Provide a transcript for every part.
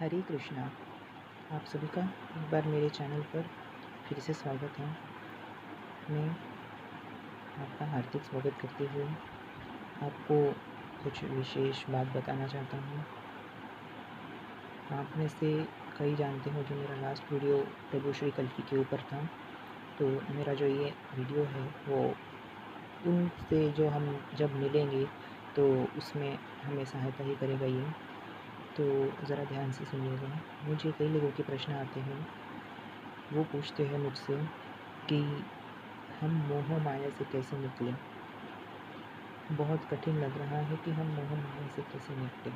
हरे कृष्णा। आप सभी का एक बार मेरे चैनल पर फिर से स्वागत है। मैं आपका हार्दिक स्वागत करते हुए आपको कुछ विशेष बात बताना चाहता हूँ। आप में से कई जानते हो जो मेरा लास्ट वीडियो प्रभु श्री कल्कि के ऊपर था, तो मेरा जो ये वीडियो है वो उनसे जो हम जब मिलेंगे तो उसमें हमें सहायता ही करेगा ये। तो ज़रा ध्यान से सुनिएगा। मुझे कई लोगों के प्रश्न आते हैं, वो पूछते हैं मुझसे कि हम मोह माया से कैसे निकलें। बहुत कठिन लग रहा है कि हम मोह माया से कैसे निकलें।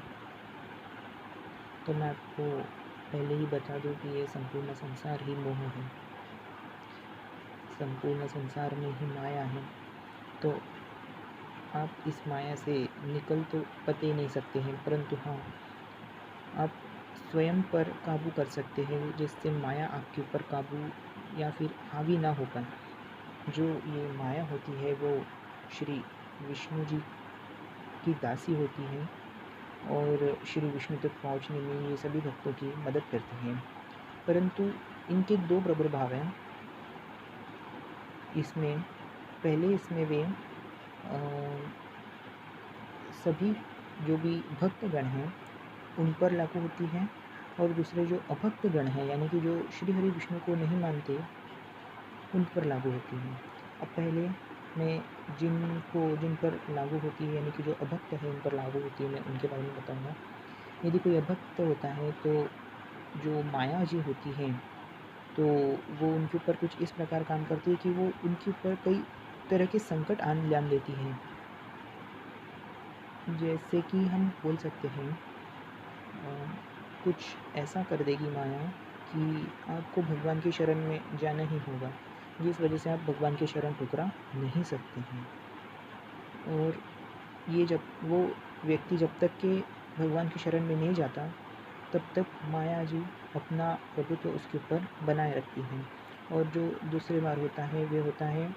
तो मैं आपको पहले ही बता दूं कि ये संपूर्ण संसार ही मोह है, संपूर्ण संसार में ही माया है। तो आप इस माया से निकल तो पते नहीं सकते हैं, परंतु हाँ, आप स्वयं पर काबू कर सकते हैं, जिससे माया आपके ऊपर काबू या फिर हावी ना हो पाए। जो ये माया होती है वो श्री विष्णु जी की दासी होती है और श्री विष्णु तक पहुँचने में ये सभी भक्तों की मदद करती हैं। परंतु इनके दो प्रबल भाव हैं। इसमें इसमें वे सभी जो भी भक्तगण हैं उन पर लागू होती है, और दूसरे जो अभक्त गण हैं यानी कि जो श्री हरि विष्णु को नहीं मानते उन पर लागू होती है। अब पहले मैं जिन पर लागू होती है यानी कि जो अभक्त है उन पर लागू होती है, मैं उनके बारे में बताऊँगा। यदि कोई अभक्त होता है तो जो माया जी होती है तो वो उनके ऊपर कुछ इस प्रकार काम करती है कि वो उनके ऊपर कई तरह के संकट आन देती है। जैसे कि हम बोल सकते हैं कुछ ऐसा कर देगी माया कि आपको भगवान की शरण में जाना ही होगा, जिस वजह से आप भगवान की शरण ठुकरा नहीं सकते हैं। और ये जब वो व्यक्ति जब तक के भगवान की शरण में नहीं जाता तब तक माया जी अपना प्रभुत्व उसके ऊपर बनाए रखती हैं। और जो दूसरी बार होता है वे होता है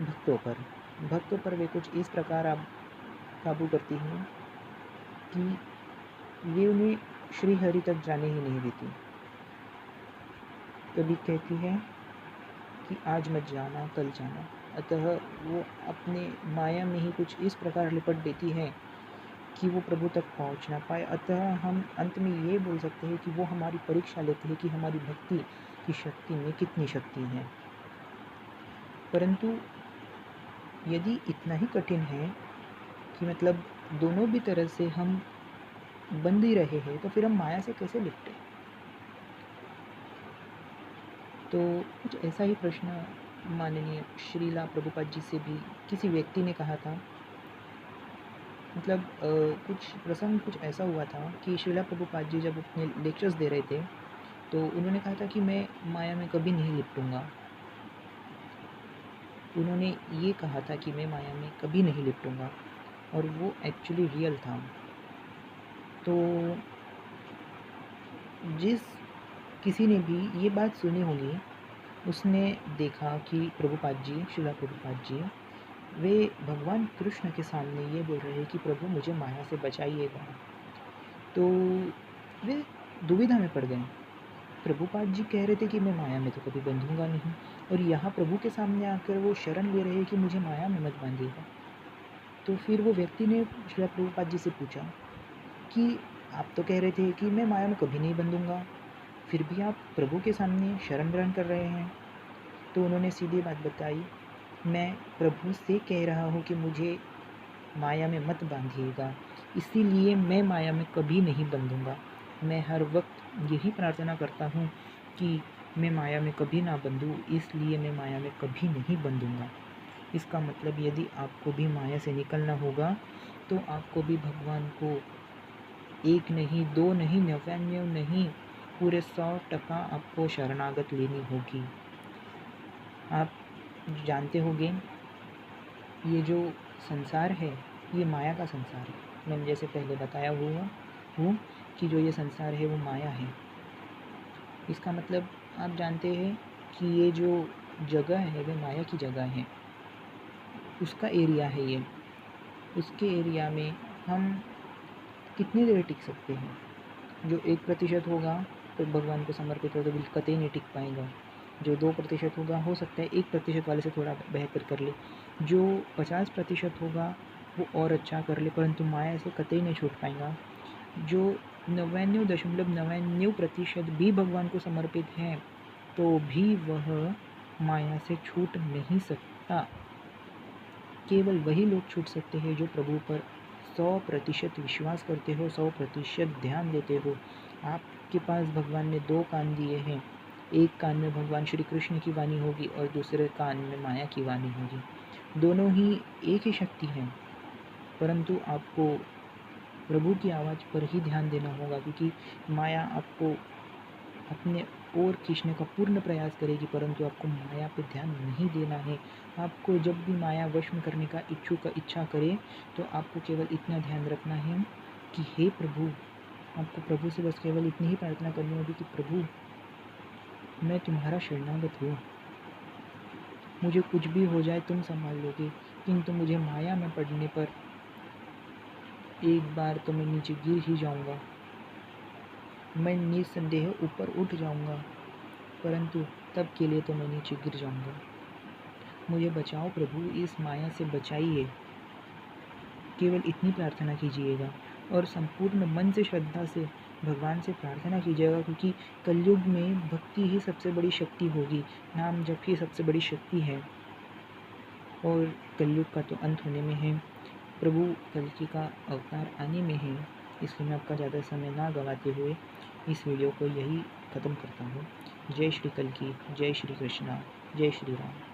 भक्तों पर वे कुछ इस प्रकार आप काबू करती हैं कि वे उन्हें श्री हरि तक जाने ही नहीं देती। कभी कहती है कि आज मत जाना, कल जाना। अतः वो अपने माया में ही कुछ इस प्रकार लिपट देती है कि वो प्रभु तक पहुंच ना पाए। अतः हम अंत में ये बोल सकते हैं कि वो हमारी परीक्षा लेते हैं कि हमारी भक्ति की शक्ति में कितनी शक्ति है। परंतु यदि इतना ही कठिन है कि मतलब दोनों भी तरह से हम बंध ही रहे हैं, तो फिर हम माया से कैसे निपटें। तो कुछ ऐसा ही प्रश्न माननीय श्रीला प्रभुपाद जी से भी किसी व्यक्ति ने कहा था। मतलब कुछ प्रसंग कुछ ऐसा हुआ था कि श्रीला प्रभुपाद जी जब अपने लेक्चर्स दे रहे थे तो उन्होंने कहा था कि मैं माया में कभी नहीं लिपटूंगा। उन्होंने ये कहा था कि मैं माया में कभी नहीं लिपटूंगा, और वो एक्चुअली रियल था। तो जिस किसी ने भी ये बात सुनी होगी उसने देखा कि प्रभुपाद जी, श्रीला प्रभुपाद जी, वे भगवान कृष्ण के सामने ये बोल रहे हैं कि प्रभु मुझे माया से बचाइएगा। तो वे दुविधा में पड़ गए। प्रभुपाद जी कह रहे थे कि मैं माया में तो कभी बंधूंगा नहीं, और यहाँ प्रभु के सामने आकर वो शरण ले रहे हैं कि मुझे माया में मत बांधिएगा। तो फिर वो व्यक्ति ने श्रीला प्रभुपाद जी से पूछा कि आप तो कह रहे थे कि मैं माया में कभी नहीं बंधूंगा, फिर भी आप प्रभु के सामने शरण ग्रहण कर रहे हैं। तो उन्होंने सीधी बात बताई, मैं प्रभु से कह रहा हूँ कि मुझे माया में मत बांधिएगा, इसीलिए मैं माया में कभी नहीं बंधूंगा। मैं हर वक्त यही प्रार्थना करता हूँ कि मैं माया में कभी ना बंधूँ, इसलिए मैं माया में कभी नहीं बंधूंगा। इसका मतलब यदि आपको भी माया से निकलना होगा तो आपको भी भगवान को 1 नहीं, 2 नहीं, 99 नहीं, पूरे 100% आपको शरणागत लेनी होगी। आप जानते होंगे ये जो संसार है ये माया का संसार है। मैंने जैसे पहले बताया हुआ हूँ कि जो ये संसार है वो माया है। इसका मतलब आप जानते हैं कि ये जो जगह है वो माया की जगह है, उसका एरिया है ये। उसके एरिया में हम कितनी देर टिक सकते हैं। जो 1% होगा तो भगवान को समर्पित हो तो बिल्कुल कतई नहीं टिक पाएगा। जो 2% होगा हो सकता है 1% वाले से थोड़ा बेहतर कर ले। जो 50% होगा वो और अच्छा कर ले, परंतु माया से कतई नहीं छूट पाएगा। जो 99.99% भी भगवान को समर्पित हैं तो भी वह माया से छूट नहीं सकता। केवल वही लोग छूट सकते हैं जो प्रभु पर 100% विश्वास करते हो, 100% ध्यान देते हो। आपके पास भगवान ने 2 कान दिए हैं, एक कान में भगवान श्री कृष्ण की वाणी होगी और दूसरे कान में माया की वाणी होगी। दोनों ही एक ही शक्ति हैं, परंतु आपको प्रभु की आवाज़ पर ही ध्यान देना होगा, क्योंकि माया आपको अपने ओर खींचने का पूर्ण प्रयास करेगी, परंतु आपको माया पे ध्यान नहीं देना है। आपको जब भी माया वश में करने का इच्छा करे तो आपको केवल इतना ध्यान रखना है कि हे प्रभु, आपको प्रभु से बस केवल इतनी ही प्रार्थना करनी होगी कि प्रभु, मैं तुम्हारा शरणागत हूँ, मुझे कुछ भी हो जाए तुम संभाल लोगे, किंतु मुझे माया में पड़ने पर एक बार तो मैं नीचे गिर ही जाऊँगा। मैं निस्संदेह ऊपर उठ जाऊँगा, परंतु तब के लिए तो मैं नीचे गिर जाऊँगा। मुझे बचाओ प्रभु, इस माया से बचाइए। केवल इतनी प्रार्थना कीजिएगा और संपूर्ण मन से श्रद्धा से भगवान से प्रार्थना कीजिएगा, क्योंकि कलयुग में भक्ति ही सबसे बड़ी शक्ति होगी, नाम जप ही सबसे बड़ी शक्ति है और कलयुग का तो अंत होने में है। प्रभु कल्कि का अवतार आने में है, इसलिए मैं आपका ज़्यादा समय ना गवाते हुए इस वीडियो को यही ख़त्म करता हूँ। जय श्री कल्कि, जय श्री कृष्णा, जय श्री राम।